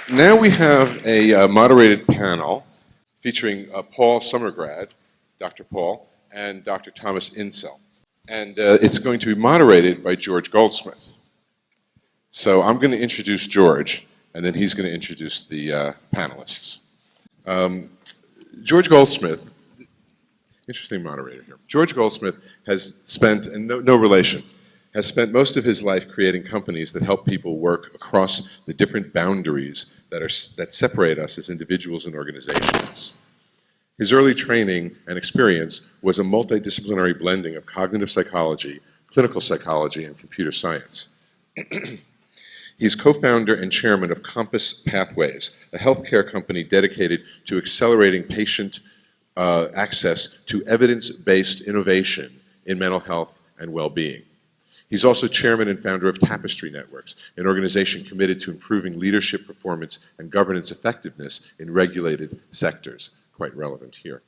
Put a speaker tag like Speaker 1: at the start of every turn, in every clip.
Speaker 1: Now we have a moderated panel featuring Paul Summergrad, Dr. Paul, and Dr. Thomas Insel. And it's going to be moderated by George Goldsmith. So I'm going to introduce George, and then he's going to introduce the panelists. George Goldsmith, interesting moderator here. George Goldsmith has spent, and no relation, has spent most of his life creating companies that help people work across the different boundaries that separate us as individuals and organizations. His early training and experience was a multidisciplinary blending of cognitive psychology, clinical psychology, and computer science. He's co-founder and chairman of Compass Pathways, a healthcare company dedicated to accelerating patient access to evidence-based innovation in mental health and well-being. He's also chairman and founder of Tapestry Networks, an organization committed to improving leadership performance and governance effectiveness in regulated sectors. Quite relevant here.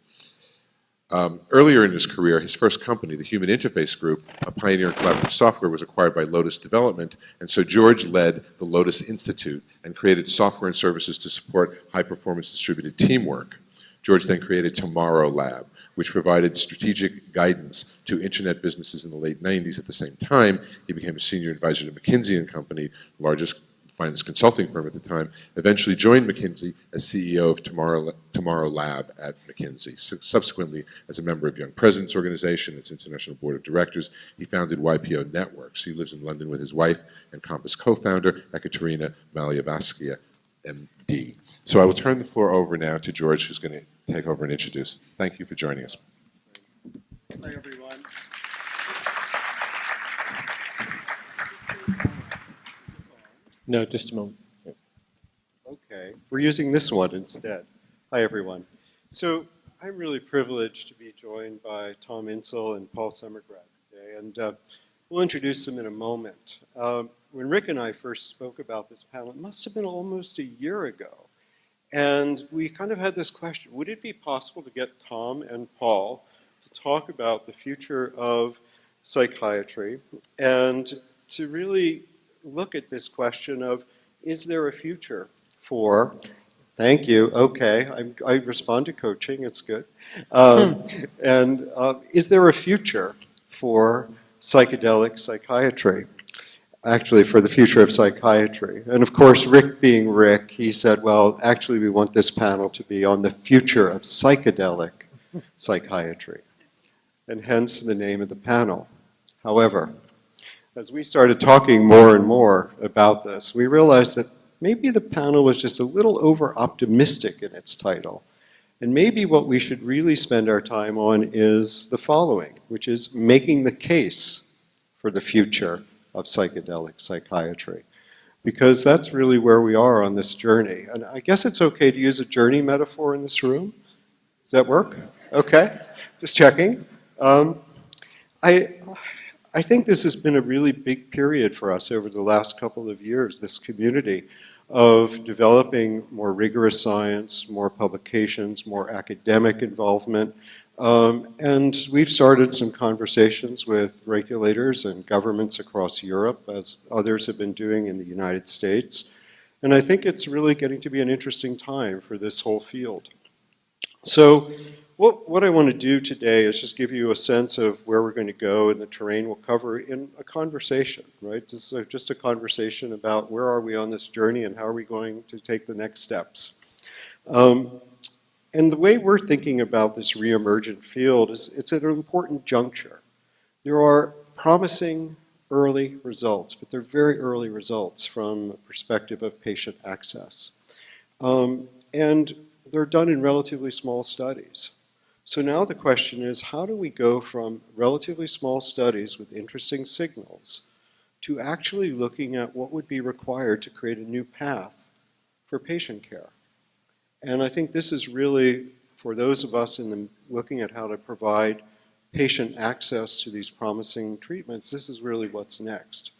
Speaker 1: Earlier in his career, his first company, the Human Interface Group, a pioneer in collaborative software, was acquired by Lotus Development, and so George led the Lotus Institute and created software and services to support high-performance distributed teamwork. George then created Tomorrow Lab, which provided strategic guidance to internet businesses in the late 90s. At the same time, he became a senior advisor to McKinsey & Company, the largest finance consulting firm at the time, eventually joined McKinsey as CEO of Tomorrow Lab at McKinsey. Subsequently, as a member of Young Presidents Organization, its International Board of Directors, he founded YPO Networks. He lives in London with his wife and Compass co-founder, Ekaterina Malyavskaya, MD. So I will turn the floor over now to George, who's going to take over and introduce. Thank you for joining us.
Speaker 2: Hi, everyone.
Speaker 3: No, just a moment.
Speaker 2: Okay, we're using this one instead. Hi, everyone. So I'm really privileged to be joined by Tom Insel and Paul Summergrad today, and we'll introduce them in a moment. When Rick and I first spoke about this panel, it must have been almost a year ago, and we kind of had this question: would it be possible to get Tom and Paul to talk about the future of psychiatry and to really look at this question of, is there a future for, thank you, okay, I respond to coaching, it's good, is there a future for psychedelic psychiatry? Actually, for the future of psychiatry. And of course, Rick being Rick, he said, well, actually we want this panel to be on the future of psychedelic psychiatry, and hence the name of the panel. However, as we started talking more and more about this, we realized that maybe the panel was just a little over-optimistic in its title. And maybe what we should really spend our time on is the following, which is making the case for the future of psychedelic psychiatry. Because that's really where we are on this journey. And I guess it's okay to use a journey metaphor in this room. Does that work? Okay, just checking. I think this has been a really big period for us over the last couple of years, this community of developing more rigorous science, more publications, more academic involvement. And we've started some conversations with regulators and governments across Europe, as others have been doing in the United States. And I think it's really getting to be an interesting time for this whole field. So what I want to do today is just give you a sense of where we're going to go and the terrain we'll cover in a conversation, right? This is just a conversation about where are we on this journey and how are we going to take the next steps. And the way we're thinking about this re-emergent field is it's at an important juncture. There are promising early results, but they're very early results from the perspective of patient access. And they're done in relatively small studies. So now the question is, how do we go from relatively small studies with interesting signals to actually looking at what would be required to create a new path for patient care? And I think this is really, for those of us looking at how to provide patient access to these promising treatments, this is really what's next.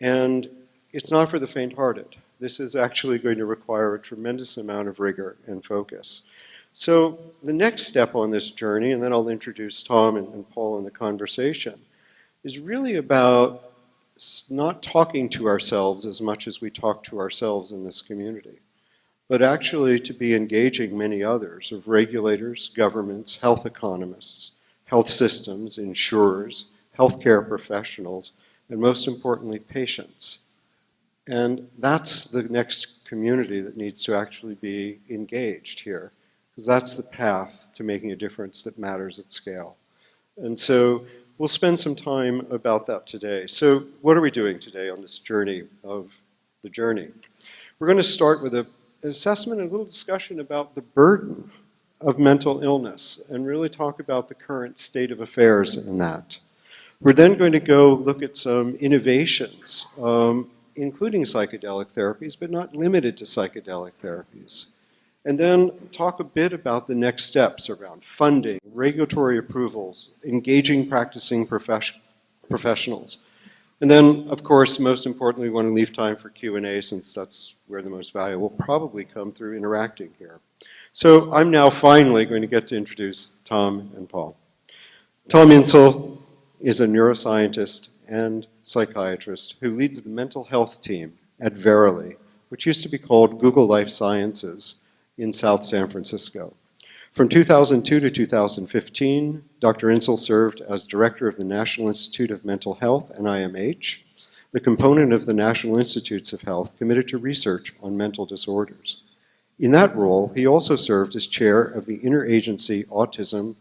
Speaker 2: And it's not for the faint-hearted. This is actually going to require a tremendous amount of rigor and focus. So the next step on this journey, and then I'll introduce Tom and Paul in the conversation, is really about not talking to ourselves as much as we talk to ourselves in this community. but actually to be engaging many others of regulators, governments, health economists, health systems, insurers, healthcare professionals, and most importantly, patients. And that's the next community that needs to actually be engaged here, because that's the path to making a difference that matters at scale. And so we'll spend some time about that today. So what are we doing today on this journey of the journey? We're going to start with an assessment and a little discussion about the burden of mental illness and really talk about the current state of affairs in that. We're then going to go look at some innovations, including psychedelic therapies, but not limited to psychedelic therapies. And then talk a bit about the next steps around funding, regulatory approvals, engaging practicing professionals. And then, of course, most importantly, we want to leave time for Q&A, since that's where the most value will probably come through interacting here. So I'm now finally going to get to introduce Tom and Paul. Tom Insel is a neuroscientist and psychiatrist who leads the mental health team at Verily, which used to be called Google Life Sciences in South San Francisco. From 2002 to 2015, Dr. Insel served as director of the National Institute of Mental Health, NIMH, the component of the National Institutes of Health committed to research on mental disorders. In that role, he also served as chair of the Interagency Autism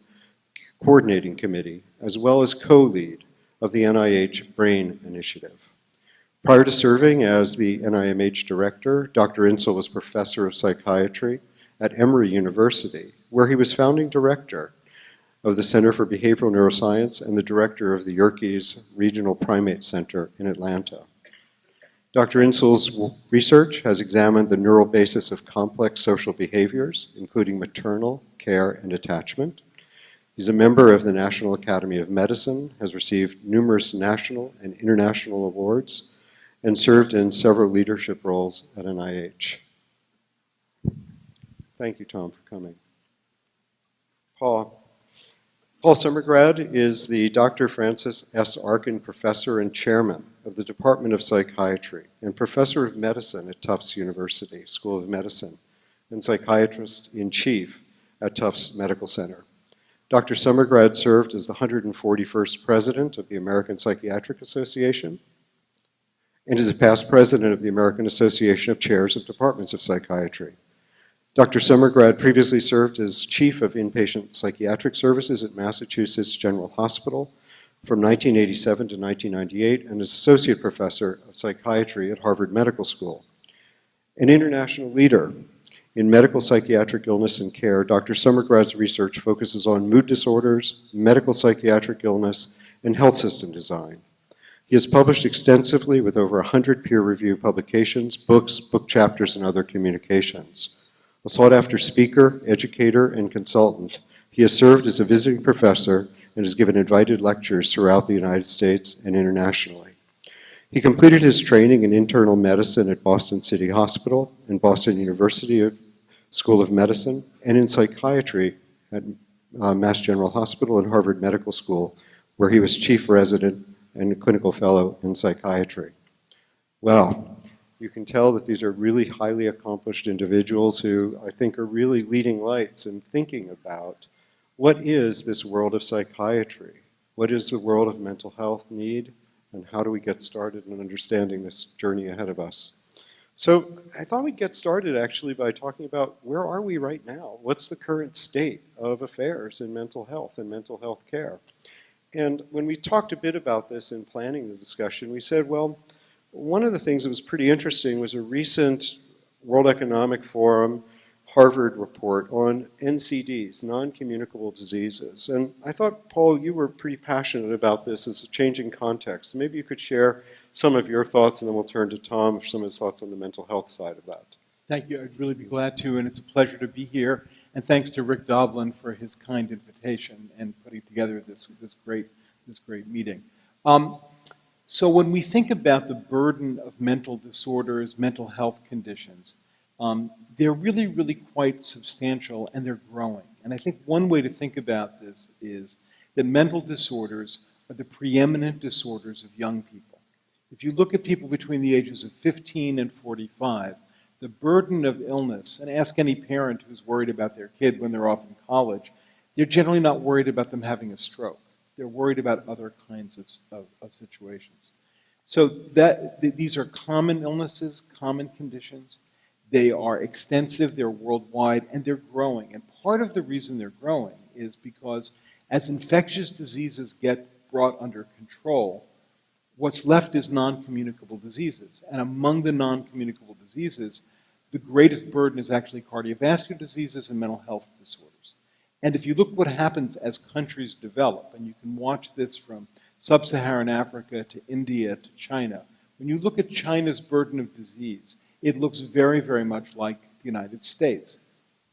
Speaker 2: Coordinating Committee, as well as co-lead of the NIH Brain Initiative. Prior to serving as the NIMH director, Dr. Insel was professor of psychiatry at Emory University, where he was founding director of the Center for Behavioral Neuroscience and the director of the Yerkes Regional Primate Center in Atlanta. Dr. Insel's research has examined the neural basis of complex social behaviors, including maternal care and attachment. He's a member of the National Academy of Medicine, has received numerous national and international awards, and served in several leadership roles at NIH. Thank you, Tom, for coming. Paul Summergrad is the Dr. Francis S. Arkin Professor and Chairman of the Department of Psychiatry and Professor of Medicine at Tufts University School of Medicine and Psychiatrist in Chief at Tufts Medical Center. Dr. Summergrad served as the 141st President of the American Psychiatric Association and is a past President of the American Association of Chairs of Departments of Psychiatry. Dr. Summergrad previously served as Chief of Inpatient Psychiatric Services at Massachusetts General Hospital from 1987 to 1998 and is Associate Professor of Psychiatry at Harvard Medical School. An international leader in medical psychiatric illness and care, Dr. Summergrad's research focuses on mood disorders, medical psychiatric illness, and health system design. He has published extensively with over 100 peer-reviewed publications, books, book chapters, and other communications. A sought-after speaker, educator, and consultant, he has served as a visiting professor and has given invited lectures throughout the United States and internationally. He completed his training in internal medicine at Boston City Hospital and Boston University School of Medicine, and in psychiatry at Mass General Hospital and Harvard Medical School, where he was chief resident and a clinical fellow in psychiatry. Well, you can tell that these are really highly accomplished individuals who I think are really leading lights in thinking about what is this world of psychiatry? What is the world of mental health need? And how do we get started in understanding this journey ahead of us? So I thought we'd get started actually by talking about where are we right now? What's the current state of affairs in mental health and mental health care? And when we talked a bit about this in planning the discussion, we said, well, one of the things that was pretty interesting was a recent World Economic Forum Harvard report on NCDs, non-communicable diseases. And I thought, Paul, you were pretty passionate about this as a changing context. Maybe you could share some of your thoughts, and then we'll turn to Tom for some of his thoughts on the mental health side of that.
Speaker 4: Thank you. I'd really be glad to, and it's a pleasure to be here. And thanks to Rick Doblin for his kind invitation and putting together this great meeting. So when we think about the burden of mental disorders, mental health conditions, they're really, really quite substantial, and they're growing. And I think one way to think about this is that mental disorders are the preeminent disorders of young people. If you look at people between the ages of 15 and 45, the burden of illness, and ask any parent who's worried about their kid when they're off in college, they're generally not worried about them having a stroke. They're worried about other kinds of situations. So these are common illnesses, common conditions. They are extensive, they're worldwide, and they're growing. And part of the reason they're growing is because as infectious diseases get brought under control, what's left is non-communicable diseases. And among the non-communicable diseases, the greatest burden is actually cardiovascular diseases and mental health disorders. And if you look what happens as countries develop, and you can watch this from sub-Saharan Africa to India to China, when you look at China's burden of disease, it looks very, very much like the United States.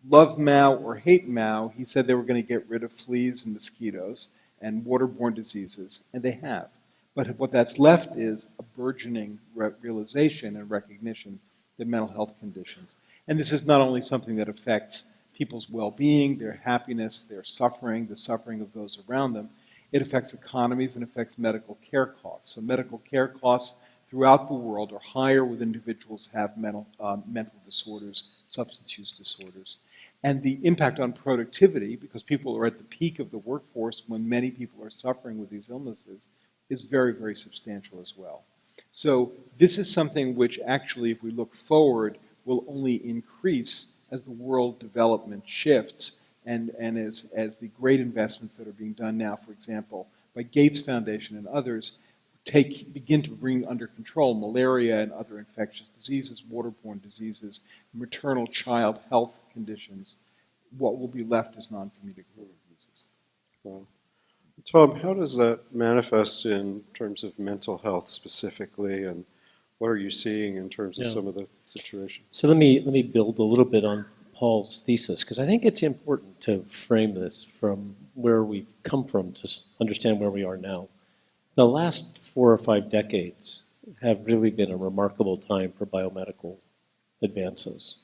Speaker 4: Love Mao or hate Mao, he said they were going to get rid of fleas and mosquitoes and waterborne diseases, and they have. But what that's left is a burgeoning realization and recognition that mental health conditions. And this is not only something that affects people's well-being, their happiness, their suffering, the suffering of those around them. It affects economies and affects medical care costs. So medical care costs throughout the world are higher with individuals who have mental disorders, substance use disorders. And the impact on productivity, because people are at the peak of the workforce when many people are suffering with these illnesses, is very, very substantial as well. So this is something which actually, if we look forward, will only increase as the world development shifts and as the great investments that are being done now, for example, by Gates Foundation and others, begin to bring under control malaria and other infectious diseases, waterborne diseases, maternal child health conditions. What will be left is non-communicable diseases.
Speaker 2: Wow. Tom, how does that manifest in terms of mental health specifically, and what are you seeing in terms of some of the situations?
Speaker 3: So let me build a little bit on Paul's thesis, because I think it's important to frame this from where we've come from to understand where we are now. The last 4 or 5 decades have really been a remarkable time for biomedical advances.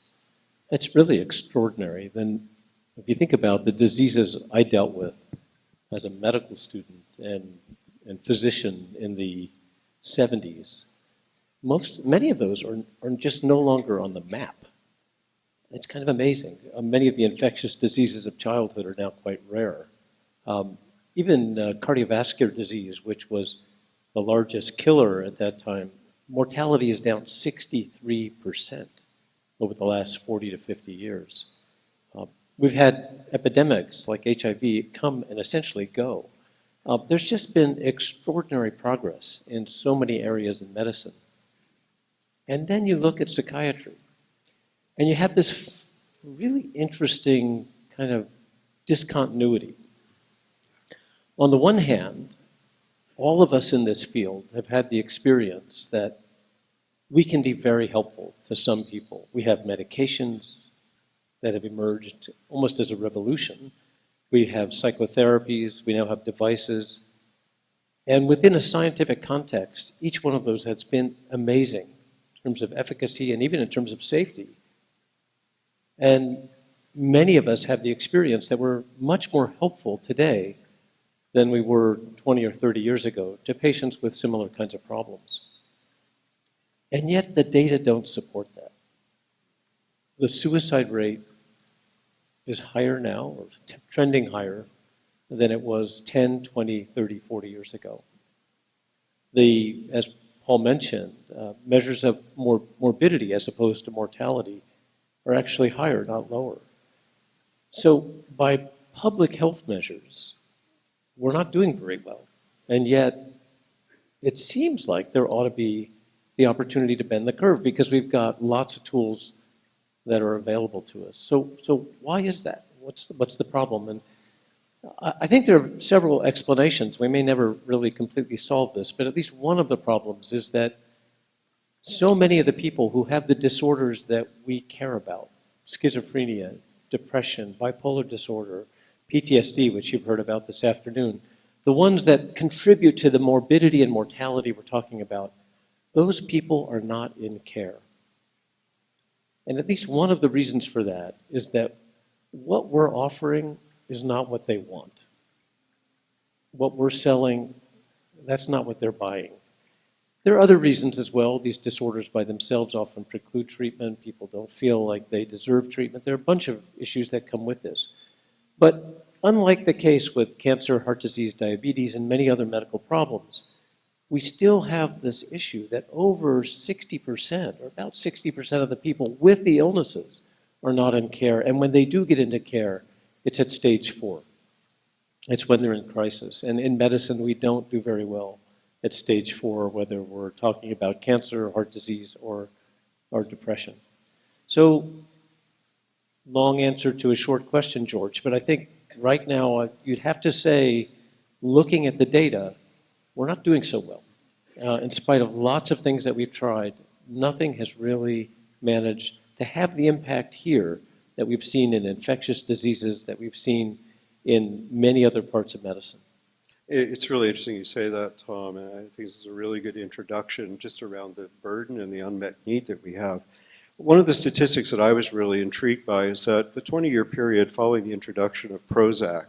Speaker 3: It's really extraordinary. Then, if you think about the diseases I dealt with as a medical student and physician in the 70s, many of those are just no longer on the map. It's kind of amazing. Many of the infectious diseases of childhood are now quite rare. Even cardiovascular disease, which was the largest killer at that time, mortality is down 63% over the last 40 to 50 years. We've had epidemics like HIV come and essentially go. There's just been extraordinary progress in so many areas in medicine. And then you look at psychiatry, and you have this really interesting kind of discontinuity. On the one hand, all of us in this field have had the experience that we can be very helpful to some people. We have medications that have emerged almost as a revolution. We have psychotherapies, we now have devices. And within a scientific context, each one of those has been amazing in terms of efficacy and even in terms of safety. And many of us have the experience that we're much more helpful today than we were 20 or 30 years ago to patients with similar kinds of problems. And yet the data don't support that. The suicide rate is higher now, or trending higher, than it was 10, 20, 30, 40 years ago. As Paul mentioned, measures of morbidity as opposed to mortality are actually higher, not lower. So by public health measures, we're not doing very well. And yet, it seems like there ought to be the opportunity to bend the curve because we've got lots of tools that are available to us. So why is that? What's the problem? And I think there are several explanations. We may never really completely solve this, but at least one of the problems is that so many of the people who have the disorders that we care about, schizophrenia, depression, bipolar disorder, PTSD, which you've heard about this afternoon, the ones that contribute to the morbidity and mortality we're talking about, those people are not in care. And at least one of the reasons for that is that what we're offering is not what they want. What we're selling, that's not what they're buying. There are other reasons as well. These disorders by themselves often preclude treatment. People don't feel like they deserve treatment. There are a bunch of issues that come with this. But unlike the case with cancer, heart disease, diabetes, and many other medical problems, we still have this issue that over 60%, or about 60% of the people with the illnesses are not in care. And when they do get into care, it's at stage 4. It's when they're in crisis. And in medicine, we don't do very well at stage 4, whether we're talking about cancer, heart disease, or depression. So, long answer to a short question, George, but I think right now you'd have to say, looking at the data, we're not doing so well. In spite of lots of things that we've tried, nothing has really managed to have the impact here that we've seen in infectious diseases, that we've seen in many other parts of medicine.
Speaker 2: It's really interesting you say that, Tom, and I think this is a really good introduction just around the burden and the unmet need that we have. One of the statistics that I was really intrigued by is that the 20-year period following the introduction of Prozac,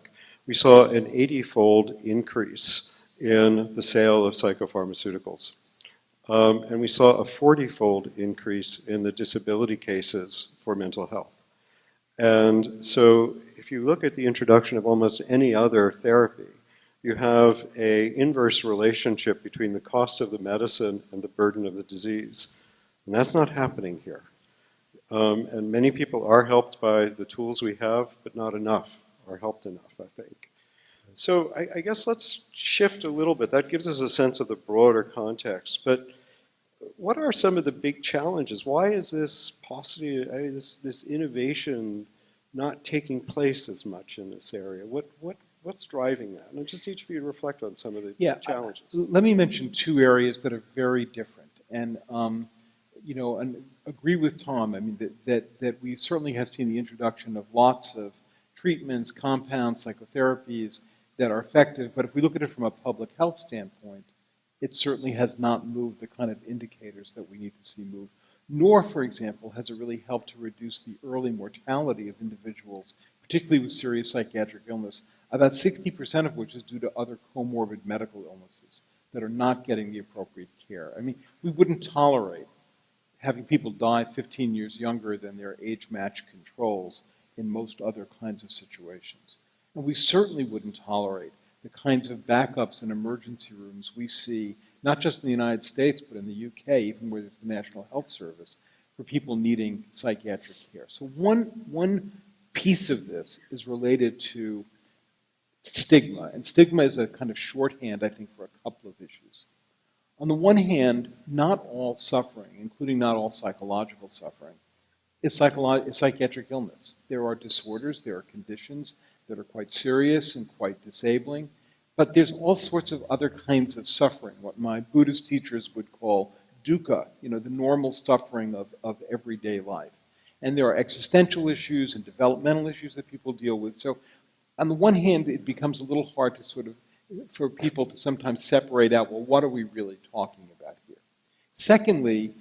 Speaker 2: we saw an 80-fold increase in the sale of psychopharmaceuticals. And we saw a 40-fold increase in the disability cases for mental health. And so if you look at the introduction of almost any other therapy, you have an inverse relationship between the cost of the medicine and the burden of the disease. And that's not happening here. And many people are helped by the tools we have, but not enough, or helped enough, I think. So I guess let's shift a little bit. That gives us a sense of the broader context. But what are some of the big challenges? Why is this paucity, this innovation not taking place as much in this area? What's driving that? And I just need you to reflect on some of the challenges.
Speaker 4: Let me mention 2 areas that are very different. And and agree with Tom. I mean, that we certainly have seen the introduction of lots of treatments, compounds, psychotherapies that are effective. But if we look at it from a public health standpoint, it certainly has not moved the kind of indicators that we need to see move. Nor, for example, has it really helped to reduce the early mortality of individuals, particularly with serious psychiatric illness, about 60% of which is due to other comorbid medical illnesses that are not getting the appropriate care. I mean, we wouldn't tolerate having people die 15 years younger than their age-matched controls in most other kinds of situations. And we certainly wouldn't tolerate the kinds of backups in emergency rooms we see, not just in the United States, but in the UK, even with the National Health Service, for people needing psychiatric care. So one piece of this is related to stigma. And stigma is a kind of shorthand, I think, for a couple of issues. On the one hand, not all suffering, including not all psychological suffering, is psychiatric illness. There are disorders, there are conditions that are quite serious and quite disabling, but there's all sorts of other kinds of suffering, what my Buddhist teachers would call dukkha, the normal suffering of everyday life. And there are existential issues and developmental issues that people deal with. So on the one hand, it becomes a little hard to for people to sometimes separate out, well, what are we really talking about here? Secondly,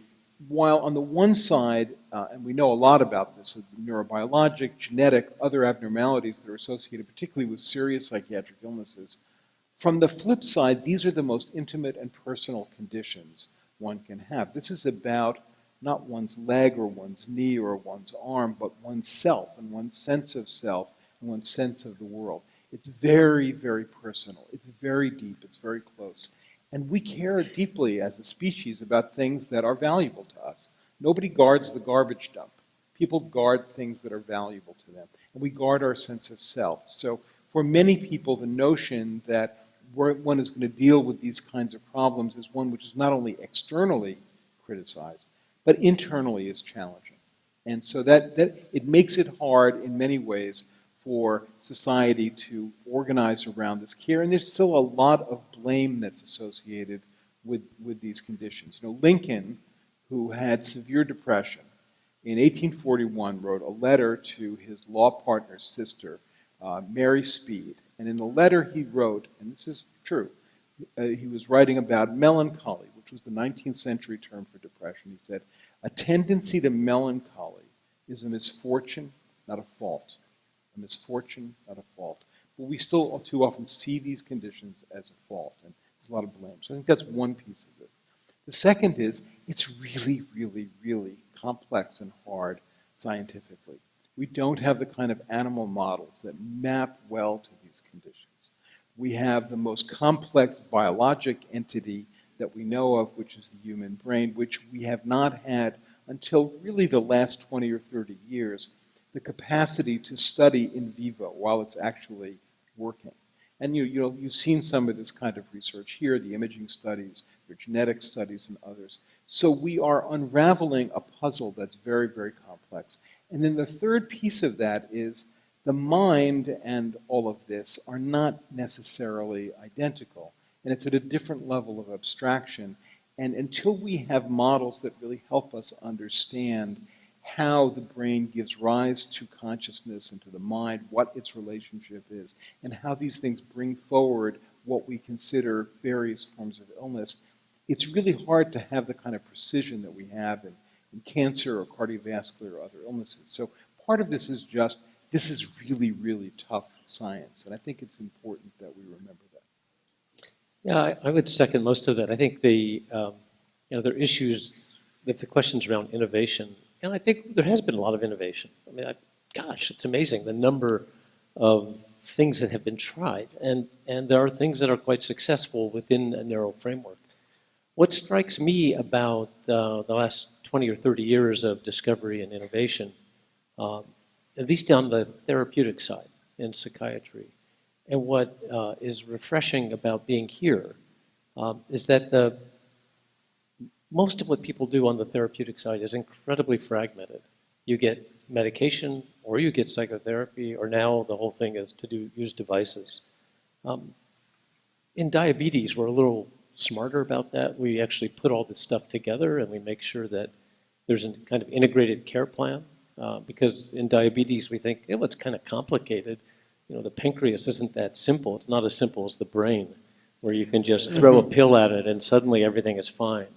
Speaker 4: while on the one side, and we know a lot about this, neurobiologic, genetic, other abnormalities that are associated particularly with serious psychiatric illnesses, from the flip side, these are the most intimate and personal conditions one can have. This is about not one's leg or one's knee or one's arm, but one's self and one's sense of self and one's sense of the world. It's very, very personal. It's very deep. It's very close. And we care deeply as a species about things that are valuable to us. Nobody guards the garbage dump. People guard things that are valuable to them. And we guard our sense of self. So for many people, the notion that one is going to deal with these kinds of problems is one which is not only externally criticized, but internally is challenging. And so that it makes it hard in many ways for society to organize around this care. And there's still a lot of blame that's associated with these conditions. Lincoln, who had severe depression, in 1841 wrote a letter to his law partner's sister, Mary Speed. And in the letter he wrote, and this is true, he was writing about melancholy, which was the 19th century term for depression. He said, "A tendency to melancholy is a misfortune, not a fault. A misfortune, not a fault." But we still too often see these conditions as a fault, and there's a lot of blame. So I think that's one piece of this. The second is it's really, really, really complex and hard scientifically. We don't have the kind of animal models that map well to these conditions. We have the most complex biologic entity that we know of, which is the human brain, which we have not had until really the last 20 or 30 years, the capacity to study in vivo while it's actually working. And you've seen some of this kind of research here, the imaging studies, the genetic studies, and others. So we are unraveling a puzzle that's very, very complex. And then the third piece of that is the mind and all of this are not necessarily identical. And it's at a different level of abstraction. And until we have models that really help us understand how the brain gives rise to consciousness and to the mind, what its relationship is, and how these things bring forward what we consider various forms of illness, it's really hard to have the kind of precision that we have in cancer or cardiovascular or other illnesses. So part of this is just, this is really, really tough science. And I think it's important that we remember that.
Speaker 3: Yeah, I would second most of that. I think there are issues with the questions around innovation. And I think there has been a lot of innovation. I mean, gosh, it's amazing the number of things that have been tried. And there are things that are quite successful within a narrow framework. What strikes me about the last 20 or 30 years of discovery and innovation, at least down the therapeutic side in psychiatry, and what is refreshing about being here is that most of what people do on the therapeutic side is incredibly fragmented. You get medication, or you get psychotherapy, or now the whole thing is to use devices. In diabetes, we're a little smarter about that. We actually put all this stuff together, and we make sure that there's a kind of integrated care plan. Because in diabetes, we think, oh, it's kind of complicated. The pancreas isn't that simple. It's not as simple as the brain, where you can just throw a pill at it and suddenly everything is fine.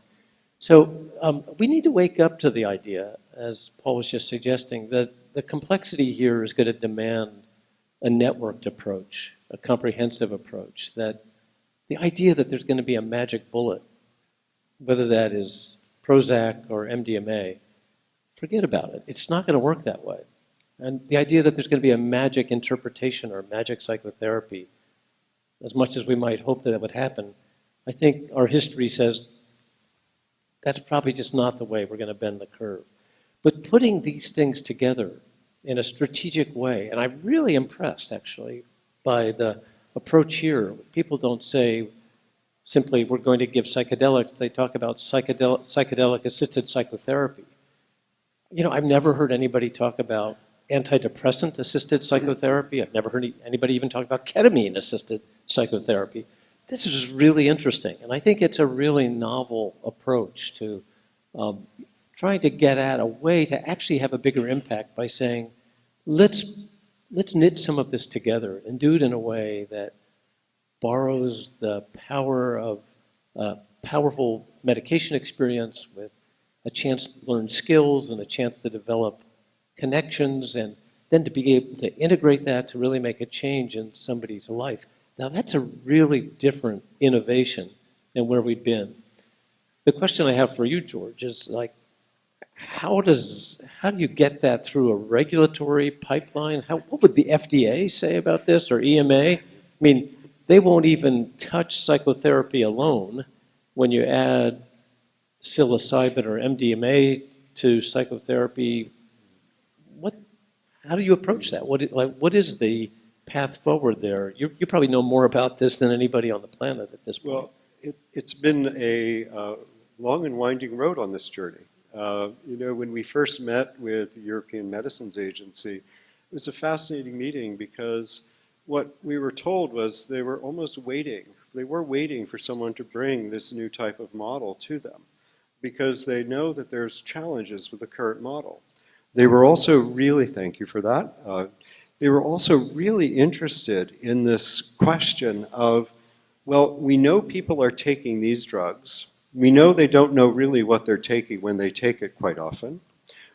Speaker 3: So we need to wake up to the idea, as Paul was just suggesting, that the complexity here is going to demand a networked approach, a comprehensive approach, that the idea that there's going to be a magic bullet, whether that is Prozac or MDMA, forget about it. It's not going to work that way. And the idea that there's going to be a magic interpretation or magic psychotherapy, as much as we might hope that would happen, I think our history says that's probably just not the way we're going to bend the curve. But putting these things together in a strategic way, and I'm really impressed, actually, by the approach here. People don't say simply, we're going to give psychedelics. They talk about psychedelic-assisted psychotherapy. I've never heard anybody talk about antidepressant-assisted psychotherapy. I've never heard anybody even talk about ketamine-assisted psychotherapy. This is really interesting, and I think it's a really novel approach to trying to get at a way to actually have a bigger impact by saying, let's knit some of this together and do it in a way that borrows the power of powerful medication experience with a chance to learn skills and a chance to develop connections, and then to be able to integrate that to really make a change in somebody's life. Now that's a really different innovation than where we've been. The question I have for you, George, is how do you get that through a regulatory pipeline? What would the FDA say about this, or EMA? I mean, they won't even touch psychotherapy alone. When you add psilocybin or MDMA to psychotherapy, how do you approach that? What is the path forward there? You probably know more about this than anybody on the planet at this point.
Speaker 2: Well, it's been a long and winding road on this journey. When we first met with the European Medicines Agency, it was a fascinating meeting because what we were told was they were almost waiting. They were waiting for someone to bring this new type of model to them because they know that there's challenges with the current model. They were also really, thank you for that, they were also really interested in this question of, well, we know people are taking these drugs. We know they don't know really what they're taking when they take it quite often.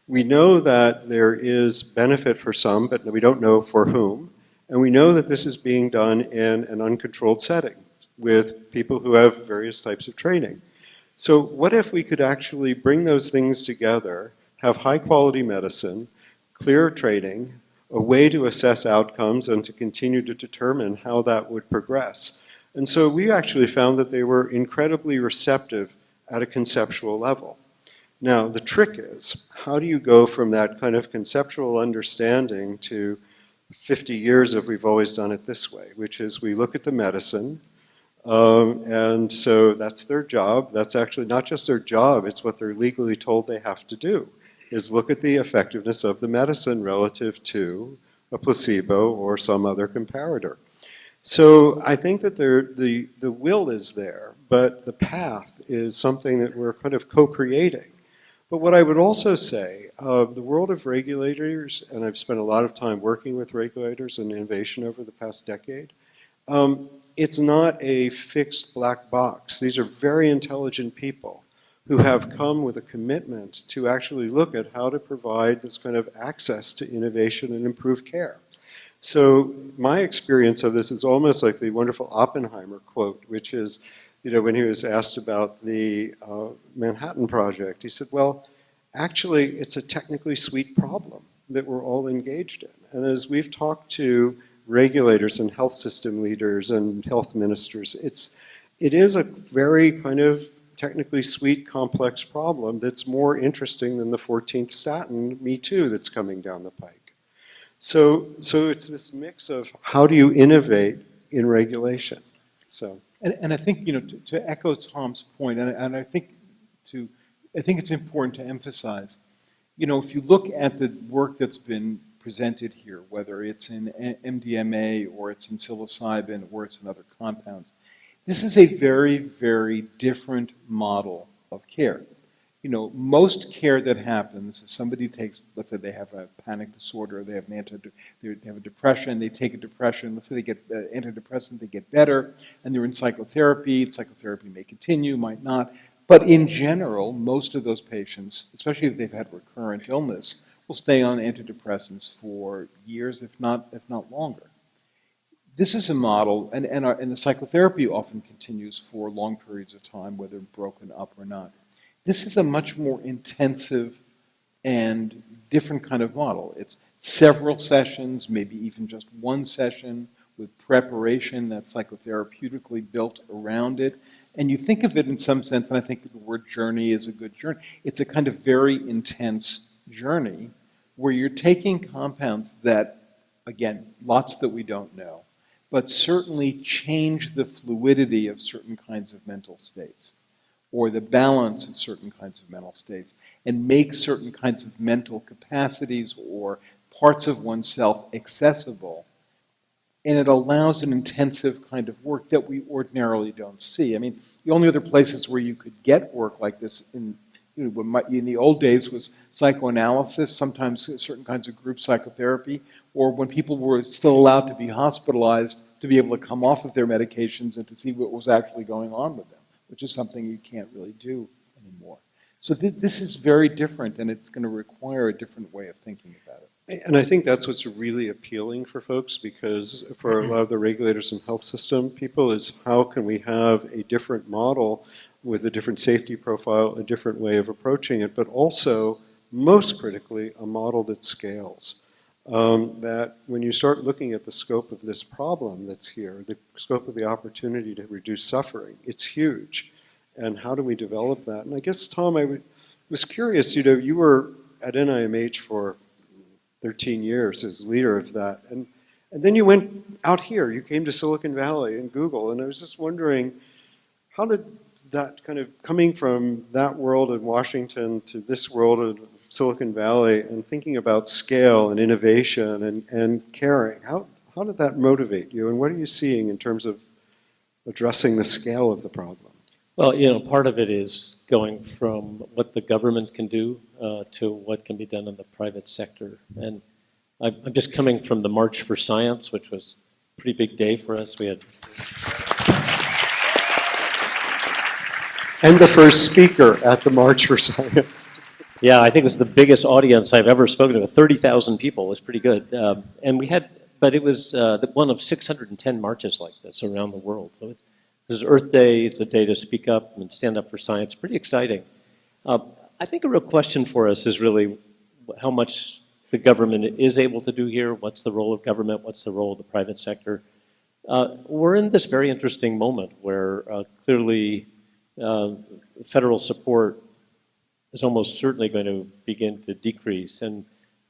Speaker 2: We know that there is benefit for some, but we don't know for whom. And we know that this is being done in an uncontrolled setting with people who have various types of training. So what if we could actually bring those things together, have high quality medicine, clear trading, a way to assess outcomes and to continue to determine how that would progress. And so we actually found that they were incredibly receptive at a conceptual level. Now, the trick is, how do you go from that kind of conceptual understanding to 50 years of we've always done it this way, which is we look at the medicine, and so that's their job. That's actually not just their job, it's what they're legally told they have to do, is look at the effectiveness of the medicine relative to a placebo or some other comparator. So I think that the will is there, but the path is something that we're kind of co-creating. But what I would also say, the world of regulators, and I've spent a lot of time working with regulators and innovation over the past decade, it's not a fixed black box. These are very intelligent people who have come with a commitment to actually look at how to provide this kind of access to innovation and improved care. So my experience of this is almost like the wonderful Oppenheimer quote, which is, when he was asked about the Manhattan Project, he said, well, actually, it's a technically sweet problem that we're all engaged in. And as we've talked to regulators and health system leaders and health ministers, it is a very kind of technically sweet, complex problem that's more interesting than the 14th statin, Me Too, that's coming down the pike. So it's this mix of how do you innovate in regulation. So.
Speaker 4: And I think, to echo Tom's point, and I think it's important to emphasize, if you look at the work that's been presented here, whether it's in MDMA or it's in psilocybin or it's in other compounds, this is a very, very different model of care. Most care that happens is somebody takes, let's say they have a panic disorder, they have they have a depression, they take a depression, let's say they get antidepressant, they get better, and they're in psychotherapy. Psychotherapy may continue, might not. But in general, most of those patients, especially if they've had recurrent illness, will stay on antidepressants for years, if not longer. This is a model, and the psychotherapy often continues for long periods of time, whether broken up or not. This is a much more intensive and different kind of model. It's several sessions, maybe even just one session with preparation that's psychotherapeutically built around it. And you think of it in some sense, and I think the word journey is a good journey. It's a kind of very intense journey where you're taking compounds that, again, lots that we don't know, but certainly change the fluidity of certain kinds of mental states, or the balance of certain kinds of mental states, and make certain kinds of mental capacities or parts of oneself accessible. And it allows an intensive kind of work that we ordinarily don't see. I mean, the only other places where you could get work like this in the old days was psychoanalysis, sometimes certain kinds of group psychotherapy, or when people were still allowed to be hospitalized to be able to come off of their medications and to see what was actually going on with them, which is something you can't really do anymore. So this is very different, and it's going to require a different way of thinking about it.
Speaker 2: And I think that's what's really appealing for folks, because for a lot of the regulators and health system people is how can we have a different model with a different safety profile, a different way of approaching it, but also, most critically, a model that scales. That when you start looking at the scope of this problem that's here, the scope of the opportunity to reduce suffering, it's huge. And how do we develop that? And I guess, Tom, I was curious, you were at NIMH for 13 years as leader of that. And then you went out here, you came to Silicon Valley and Google, and I was just wondering, how did that kind of coming from that world in Washington to this world of Silicon Valley and thinking about scale and innovation and caring, how did that motivate you? And what are you seeing in terms of addressing the scale of the problem?
Speaker 3: Well, part of it is going from what the government can do to what can be done in the private sector. And I'm just coming from the March for Science, which was a pretty big day for us. We had...
Speaker 2: And the first speaker at the March for Science.
Speaker 3: Yeah, I think it was the biggest audience I've ever spoken to. 30,000 people. It was pretty good. And we had, but it was one of 610 marches like this around the world. So This is Earth Day. It's a day to speak up and stand up for science. Pretty exciting. I think a real question for us is really how much the government is able to do here. What's the role of government? What's the role of the private sector? We're in this very interesting moment where clearly federal support is almost certainly going to begin to decrease. And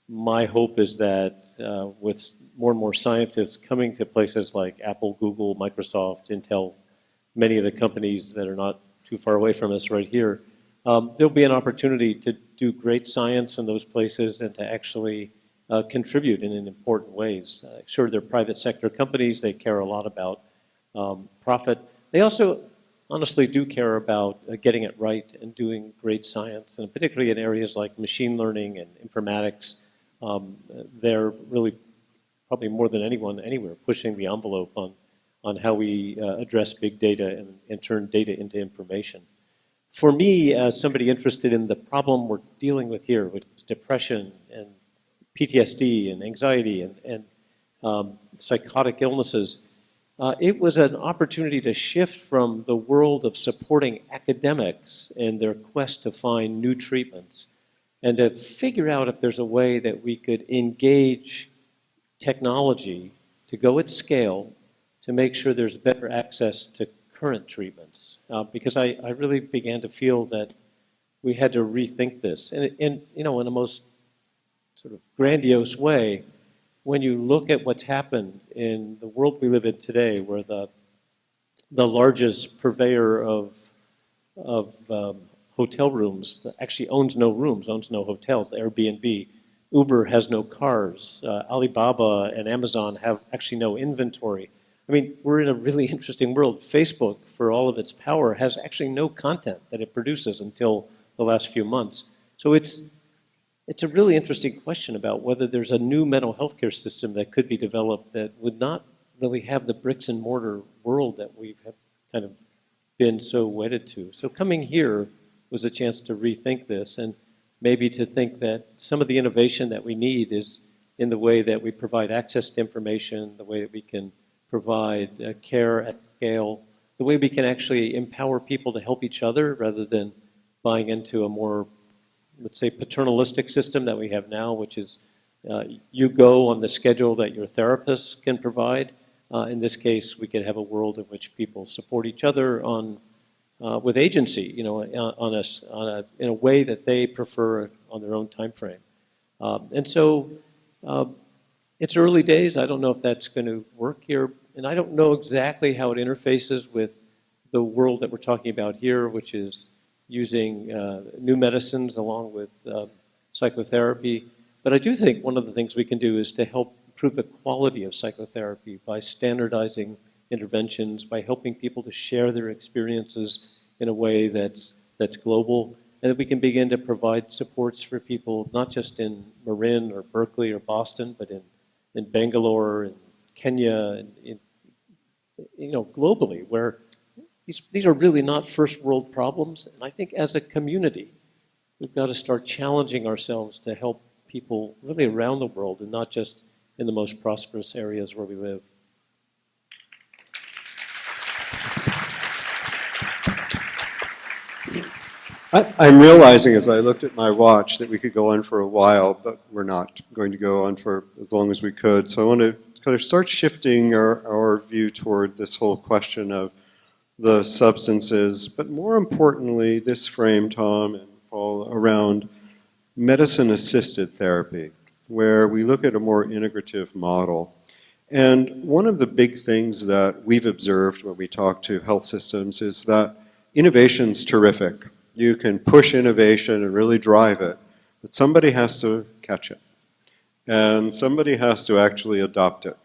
Speaker 3: my hope is that with more and more scientists coming to places like Apple, Google, Microsoft, Intel, many of the companies that are not too far away from us right here, there'll be an opportunity to do great science in those places and to actually contribute in important ways. Sure, they're private sector companies. They care a lot about profit. They also honestly do care about getting it right and doing great science, and particularly in areas like machine learning and informatics. They're really, probably more than anyone anywhere, pushing the envelope on how we address big data and turn data into information. For me, as somebody interested in the problem we're dealing with here, with depression and PTSD and anxiety and psychotic illnesses, it was an opportunity to shift from the world of supporting academics in their quest to find new treatments and to figure out if there's a way that we could engage technology to go at scale to make sure there's better access to current treatments. Because I really began to feel that we had to rethink this. And in a most sort of grandiose way, when you look at what's happened in the world we live in today, where the largest purveyor of hotel rooms actually owns no rooms, owns no hotels, Airbnb. Uber has no cars. Alibaba and Amazon have actually no inventory. I mean, we're in a really interesting world. Facebook, for all of its power, has actually no content that it produces until the last few months. So it's a really interesting question about whether there's a new mental health care system that could be developed that would not really have the bricks and mortar world that we've kind of been so wedded to. So coming here was a chance to rethink this and maybe to think that some of the innovation that we need is in the way that we provide access to information, the way that we can provide care at scale, the way we can actually empower people to help each other rather than buying into a more, let's say, paternalistic system that we have now, which is you go on the schedule that your therapist can provide. In this case, we could have a world in which people support each other with agency, in a way that they prefer on their own time frame. And so it's early days. I don't know if that's going to work here, and I don't know exactly how it interfaces with the world that we're talking about here, which is using new medicines along with psychotherapy. But I do think one of the things we can do is to help improve the quality of psychotherapy by standardizing interventions, by helping people to share their experiences in a way that's global, and that we can begin to provide supports for people not just in Marin or Berkeley or Boston, but in Bangalore and Kenya and globally, where these are really not first world problems. And I think as a community, we've got to start challenging ourselves to help people really around the world and not just in the most prosperous areas where we live.
Speaker 2: I'm realizing as I looked at my watch that we could go on for a while, but we're not going to go on for as long as we could. So I want to kind of start shifting our view toward this whole question of the substances, but more importantly, this frame, Tom and Paul, around medicine-assisted therapy, where we look at a more integrative model. And one of the big things that we've observed when we talk to health systems is that innovation's terrific. You can push innovation and really drive it, but somebody has to catch it. And somebody has to actually adopt it.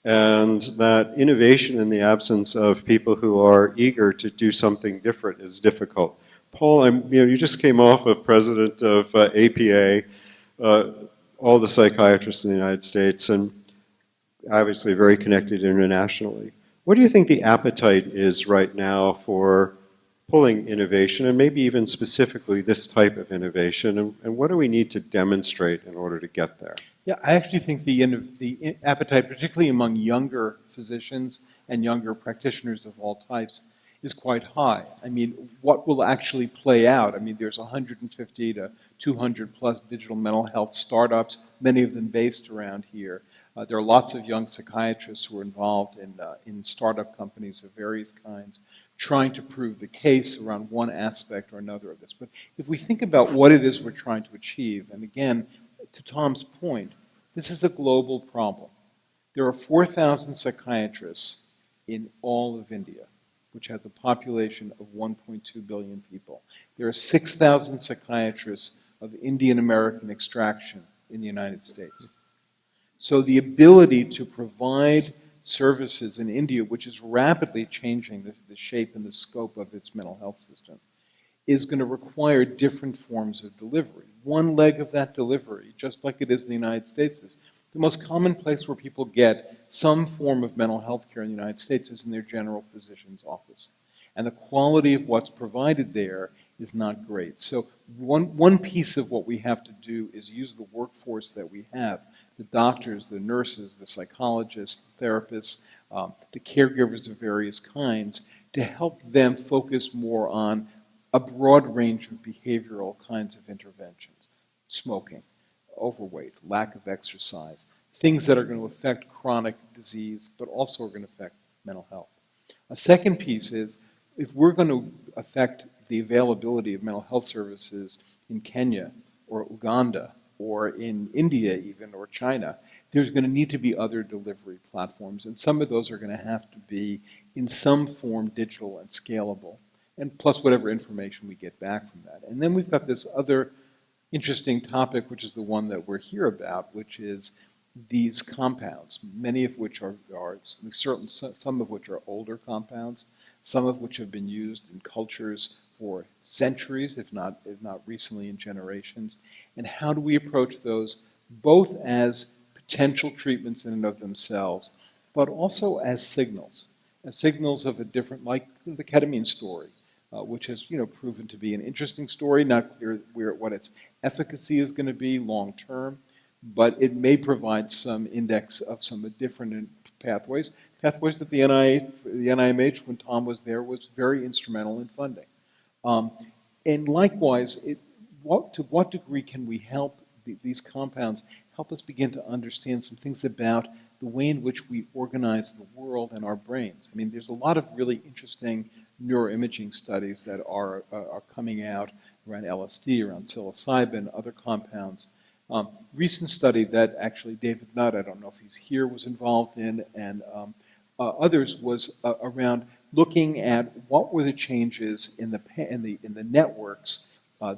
Speaker 2: And that innovation in the absence of people who are eager to do something different is difficult. Paul, you just came off of president of APA, all the psychiatrists in the United States, and obviously very connected internationally. What do you think the appetite is right now for pulling innovation, and maybe even specifically this type of innovation, and what do we need to demonstrate in order to get there?
Speaker 4: Yeah, I actually think the appetite, particularly among younger physicians and younger practitioners of all types, is quite high. I mean, what will actually play out? I mean, there's 150 to 200 plus digital mental health startups, many of them based around here. There are lots of young psychiatrists who are involved in startup companies of various kinds, trying to prove the case around one aspect or another of this. But if we think about what it is we're trying to achieve, and again, to Tom's point, this is a global problem. There are 4,000 psychiatrists in all of India, which has a population of 1.2 billion people. There are 6,000 psychiatrists of Indian American extraction in the United States. So the ability to provide services in India, which is rapidly changing the shape and the scope of its mental health system, is going to require different forms of delivery. One leg of that delivery, just like it is in the United States, is the most common place where people get some form of mental health care in the United States is in their general physician's office. And the quality of what's provided there is not great. So one piece of what we have to do is use the workforce that we have, the doctors, the nurses, the psychologists, the therapists, the caregivers of various kinds, to help them focus more on a broad range of behavioral kinds of interventions. Smoking, overweight, lack of exercise, things that are going to affect chronic disease, but also are going to affect mental health. A second piece is, if we're going to affect the availability of mental health services in Kenya or Uganda or in India even, or China, there's going to need to be other delivery platforms, and some of those are going to have to be in some form digital and scalable, and plus whatever information we get back from that. And then we've got this other interesting topic, which is the one that we're here about, which is these compounds, many of which are certain, some of which are older compounds, some of which have been used in cultures for centuries, if not recently in generations. And how do we approach those both as potential treatments in and of themselves, but also as signals of a different, like the ketamine story, which has proven to be an interesting story, not clear what its efficacy is going to be long term, but it may provide some index of some different pathways that the NIMH, when Tom was there, was very instrumental in funding. And likewise, to what degree can we help these compounds help us begin to understand some things about the way in which we organize the world and our brains? I mean, there's a lot of really interesting neuroimaging studies that are coming out around LSD, around psilocybin, other compounds. Recent study that actually David Nutt, I don't know if he's here, was involved in, and others was around looking at what were the changes in the networks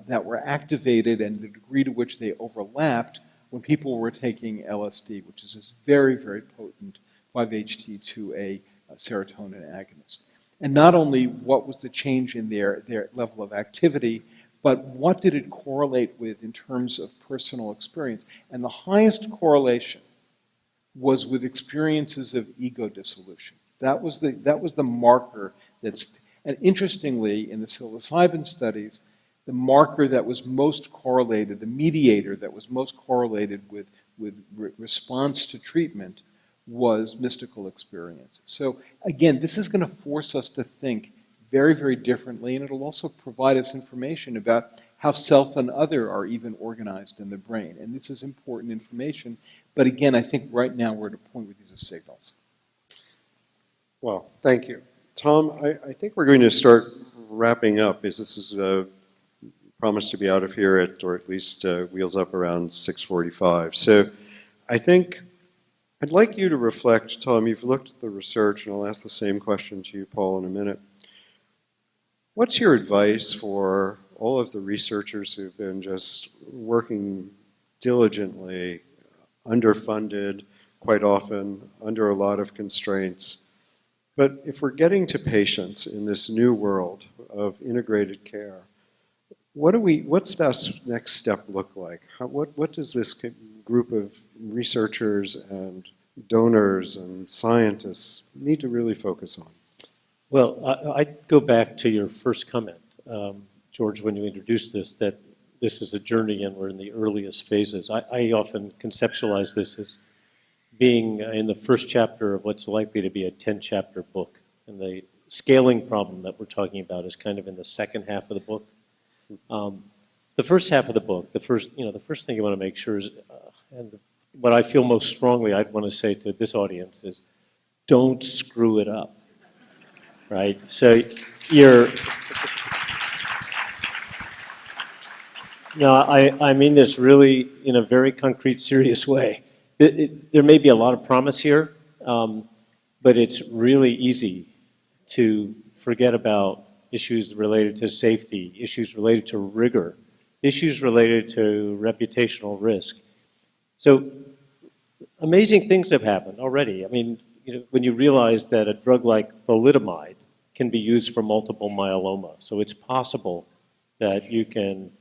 Speaker 4: that were activated and the degree to which they overlapped when people were taking LSD, which is this very, very potent 5-HT2A serotonin agonist. And not only what was the change in their level of activity, but what did it correlate with in terms of personal experience? And the highest correlation was with experiences of ego dissolution. That was the marker and interestingly, in the psilocybin studies, the marker that was most correlated, the mediator that was most correlated with response to treatment was mystical experience. So again, this is going to force us to think very, very differently, and it'll also provide us information about how self and other are even organized in the brain. And this is important information, but again, I think right now we're at a point where these are signals.
Speaker 2: Well, thank you. Tom, I think we're going to start wrapping up, because this is promised to be out of here or at least wheels up around 6:45. So I think I'd like you to reflect, Tom, you've looked at the research, and I'll ask the same question to you, Paul, in a minute. What's your advice for all of the researchers who've been just working diligently, underfunded, quite often, under a lot of constraints? But if we're getting to patients in this new world of integrated care, what's that next step look like? What does this group of researchers and donors and scientists need to really focus on?
Speaker 3: Well, I'd go back to your first comment, George, when you introduced this, that this is a journey and we're in the earliest phases. I often conceptualize this as being in the first chapter of what's likely to be a 10-chapter book. And the scaling problem that we're talking about is kind of in the second half of the book. The first half of the book, the first thing you want to make sure is, and what I feel most strongly I'd want to say to this audience is, don't screw it up, right? So no, I mean this really in a very concrete, serious way. There may be a lot of promise here, but it's really easy to forget about issues related to safety, issues related to rigor, issues related to reputational risk. So amazing things have happened already. I mean, when you realize that a drug like thalidomide can be used for multiple myeloma, so it's possible that you can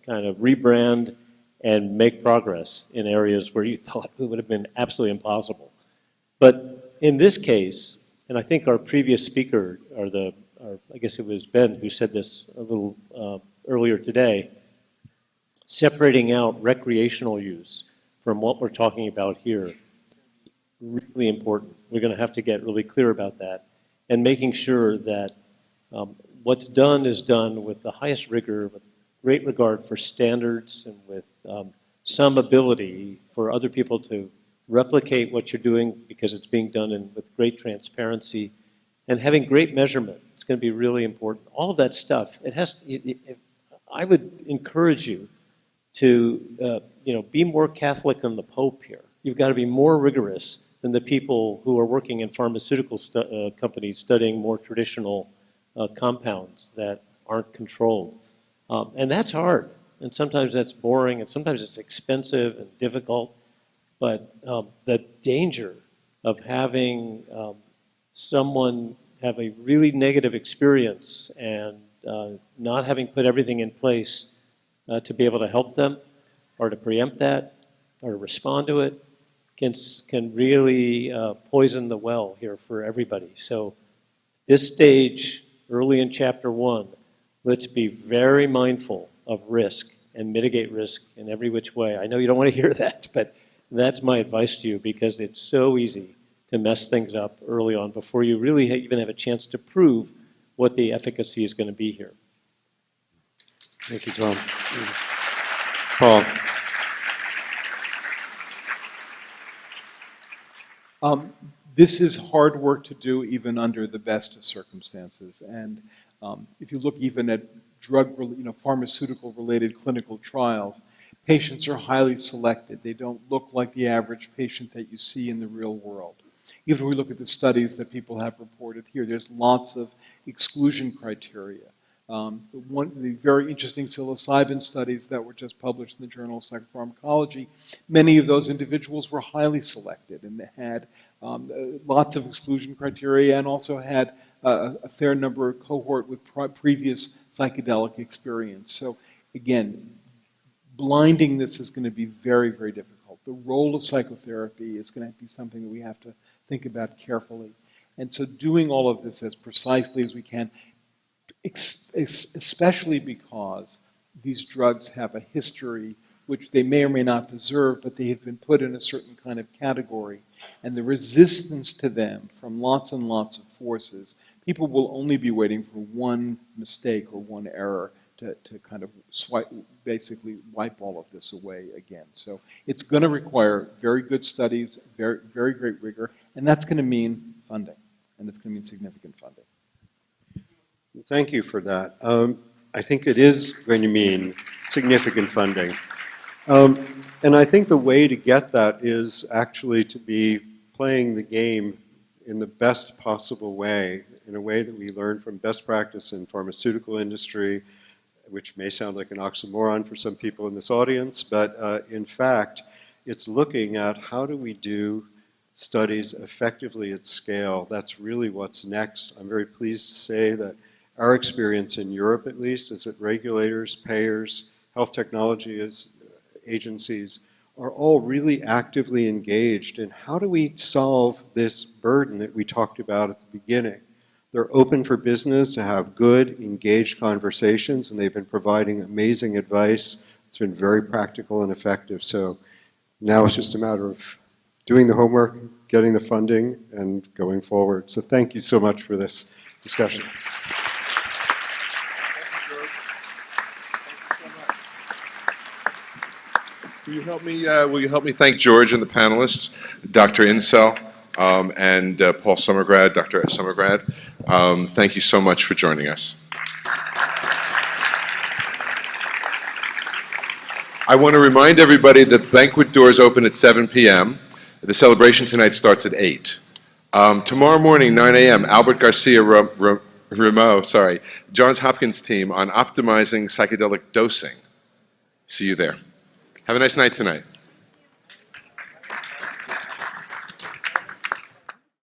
Speaker 3: kind of rebrand and make progress in areas where you thought it would have been absolutely impossible. But in this case, and I think our previous speaker, I guess it was Ben who said this a little earlier today, separating out recreational use from what we're talking about here, really important. We're going to have to get really clear about that, and making sure that what's done is done with the highest rigor, with great regard for standards, and with some ability for other people to replicate what you're doing because it's being done with great transparency, and having great measurement. It's going to be really important. All of that stuff, I would encourage you to be more Catholic than the Pope here. You've got to be more rigorous than the people who are working in pharmaceutical companies studying more traditional compounds that aren't controlled. And that's hard, and sometimes that's boring, and sometimes it's expensive and difficult. But the danger of having someone have a really negative experience and not having put everything in place to be able to help them, or to preempt that, or to respond to it, can really poison the well here for everybody. So this stage, early in chapter 1, let's be very mindful of risk and mitigate risk in every which way. I know you don't want to hear that, but that's my advice to you, because it's so easy to mess things up early on before you really even have a chance to prove what the efficacy is going to be here.
Speaker 2: Thank you, Tom. Paul.
Speaker 4: This is hard work to do even under the best of circumstances. And if you look even at pharmaceutical-related clinical trials, patients are highly selected. They don't look like the average patient that you see in the real world. Even when we look at the studies that people have reported here, there's lots of exclusion criteria. The very interesting psilocybin studies that were just published in the Journal of Psychopharmacology, many of those individuals were highly selected, and they had lots of exclusion criteria, and also had a fair number of cohort with previous psychedelic experience. So again, blinding this is going to be very, very difficult. The role of psychotherapy is going to be something that we have to think about carefully. And so doing all of this as precisely as we can, especially because these drugs have a history which they may or may not deserve, but they have been put in a certain kind of category. And the resistance to them from lots and lots of forces, people will only be waiting for one mistake or one error to kind of basically wipe all of this away again. So it's going to require very good studies, very, very great rigor, and that's going to mean funding, and it's going to mean significant funding.
Speaker 2: Thank you for that. I think it is going to mean significant funding. And I think the way to get that is actually to be playing the game in the best possible way, in a way that we learn from best practice in pharmaceutical industry, which may sound like an oxymoron for some people in this audience, but in fact, it's looking at how do we do studies effectively at scale. That's really what's next. I'm very pleased to say that our experience in Europe, at least, is that regulators, payers, health technology agencies are all really actively engaged in how do we solve this burden that we talked about at the beginning. They're open for business to have good, engaged conversations, and they've been providing amazing advice. It's been very practical and effective. So now it's just a matter of doing the homework, getting the funding and going forward. So thank you so much for this discussion.
Speaker 1: Will you help me thank George and the panelists, Dr. Insel, and Paul Summergrad, Dr. Summergrad. Thank you so much for joining us. I want to remind everybody that banquet doors open at 7 p.m. The celebration tonight starts at 8. Tomorrow morning, 9 a.m., Albert Garcia Ramo, Johns Hopkins team on optimizing psychedelic dosing. See you there. Have a nice night tonight.